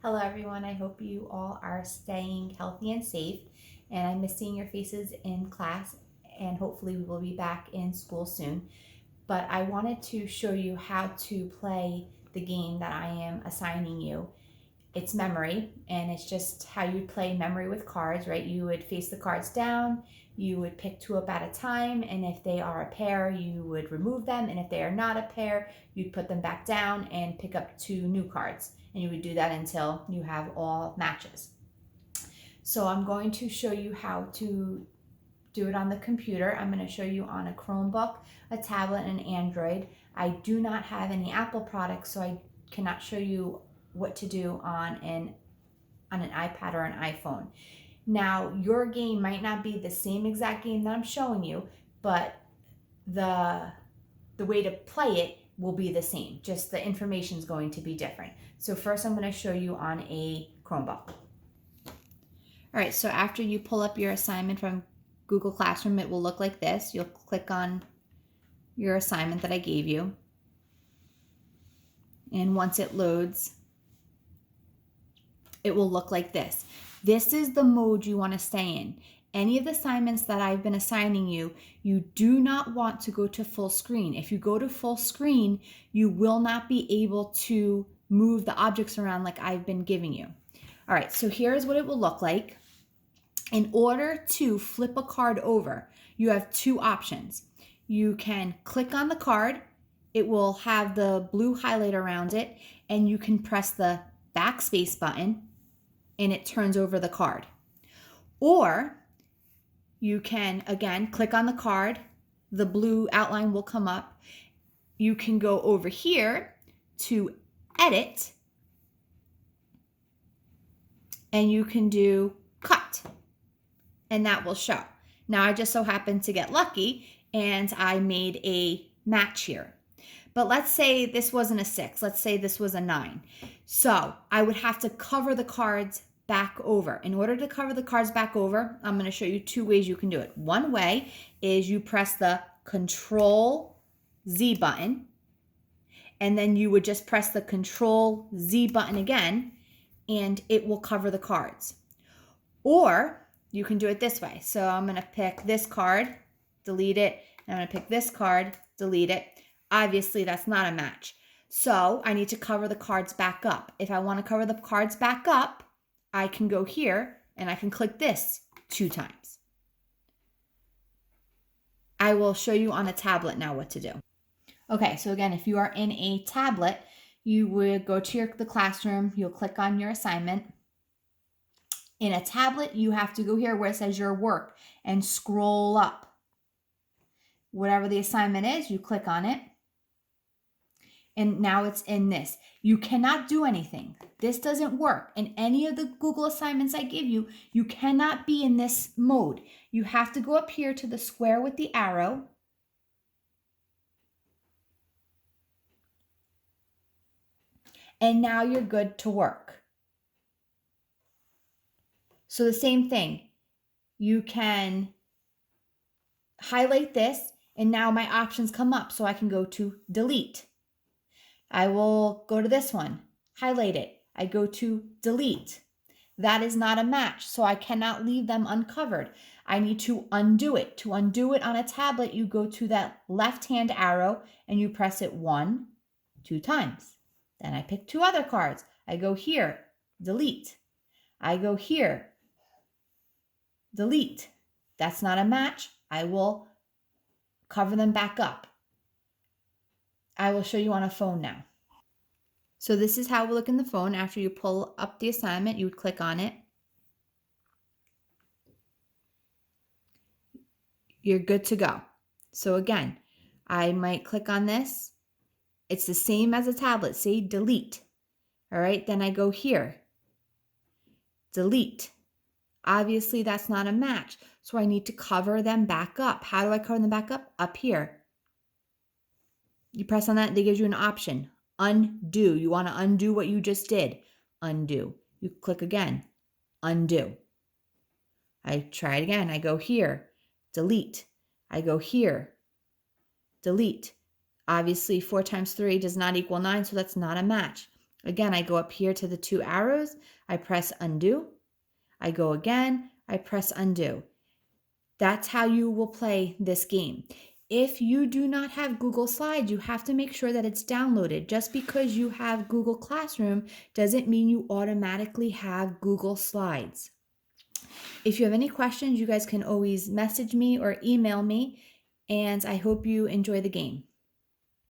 Hello everyone, I hope you all are staying healthy and safe, and I miss seeing your faces in class, and hopefully we will be back in school soon. But I wanted to show you how to play the game that I am assigning you. It's memory, and it's just how you play memory with cards, right? You would face the cards down, you would pick two up at a time, and if they are a pair, you would remove them, and if they are not a pair, you'd put them back down and pick up two new cards, and you would do that until you have all matches. So I'm going to show you how to do it on the computer. I'm going to show you on a Chromebook, a tablet, and an Android. I do not have any Apple products, so I cannot show you what to do on an iPad or an iPhone. Now, your game might not be the same exact game that I'm showing you, but the the way to play it will be the same. Just the information is going to be different. So first I'm going to show you on a Chromebook. All right, so after you pull up your assignment from Google Classroom, it will look like this. You'll click on your assignment that I gave you. And once it loads, it will look like this. This is the mode you want to stay in. Any of the assignments that I've been assigning you, you do not want to go to full screen. If you go to full screen, you will not be able to move the objects around like I've been giving you. All right, so here's what it will look like. In order to flip a card over, you have two options. You can click on the card, it will have the blue highlight around it, and you can press the backspace button and it turns over the card. Or you can, again, click on the card, the blue outline will come up. You can go over here to edit, and you can do cut, and that will show. Now, I just so happened to get lucky, and I made a match here. But let's say this wasn't a 6. Let's say this was a 9. So I would have to cover the cards back over. In order to cover the cards back over, I'm going to show you two ways you can do it. One way is you press the Control Z button, and then you would just press the Control Z button again, and it will cover the cards. Or you can do it this way. So I'm going to pick this card, delete it, and I'm going to pick this card, delete it. Obviously, that's not a match. So I need to cover the cards back up. If I want to cover the cards back up, I can go here and I can click this 2 times. I will show you on a tablet now what to do. Okay, so again, if you are in a tablet, you would go to the classroom, you'll click on your assignment. In a tablet, you have to go here where it says your work and scroll up. Whatever the assignment is, you click on it. And now it's in this. You cannot do anything. This doesn't work. In any of the Google assignments I give you, you cannot be in this mode. You have to go up here to the square with the arrow. And now you're good to work. So the same thing. You can highlight this, and now my options come up. So I can go to delete. I will go to this one, highlight it. I go to delete. That is not a match, so I cannot leave them uncovered. I need to undo it. To undo it on a tablet, you go to that left-hand arrow and you press it 1, 2 times. Then I pick 2 other cards. I go here, delete. I go here, delete. That's not a match. I will cover them back up. I will show you on a phone now. So this is how it will look in the phone. After you pull up the assignment, you would click on it. You're good to go. So again, I might click on this. It's the same as a tablet. Say delete. All right, then I go here. Delete. Obviously, that's not a match. So I need to cover them back up. How do I cover them back up? Up here. You press on that, they give you an option. Undo. You want to undo what you just did. Undo. You click again. Undo. I try it again. I go here. Delete. I go here. Delete. Obviously, 4 times 3 does not equal 9, so that's not a match. Again, I go up here to the 2 arrows, I press undo, I go again, I press undo. That's how you will play this game. If you do not have Google Slides, you have to make sure that it's downloaded. Just because you have Google Classroom doesn't mean you automatically have Google Slides. If you have any questions, you guys can always message me or email me, and I hope you enjoy the game.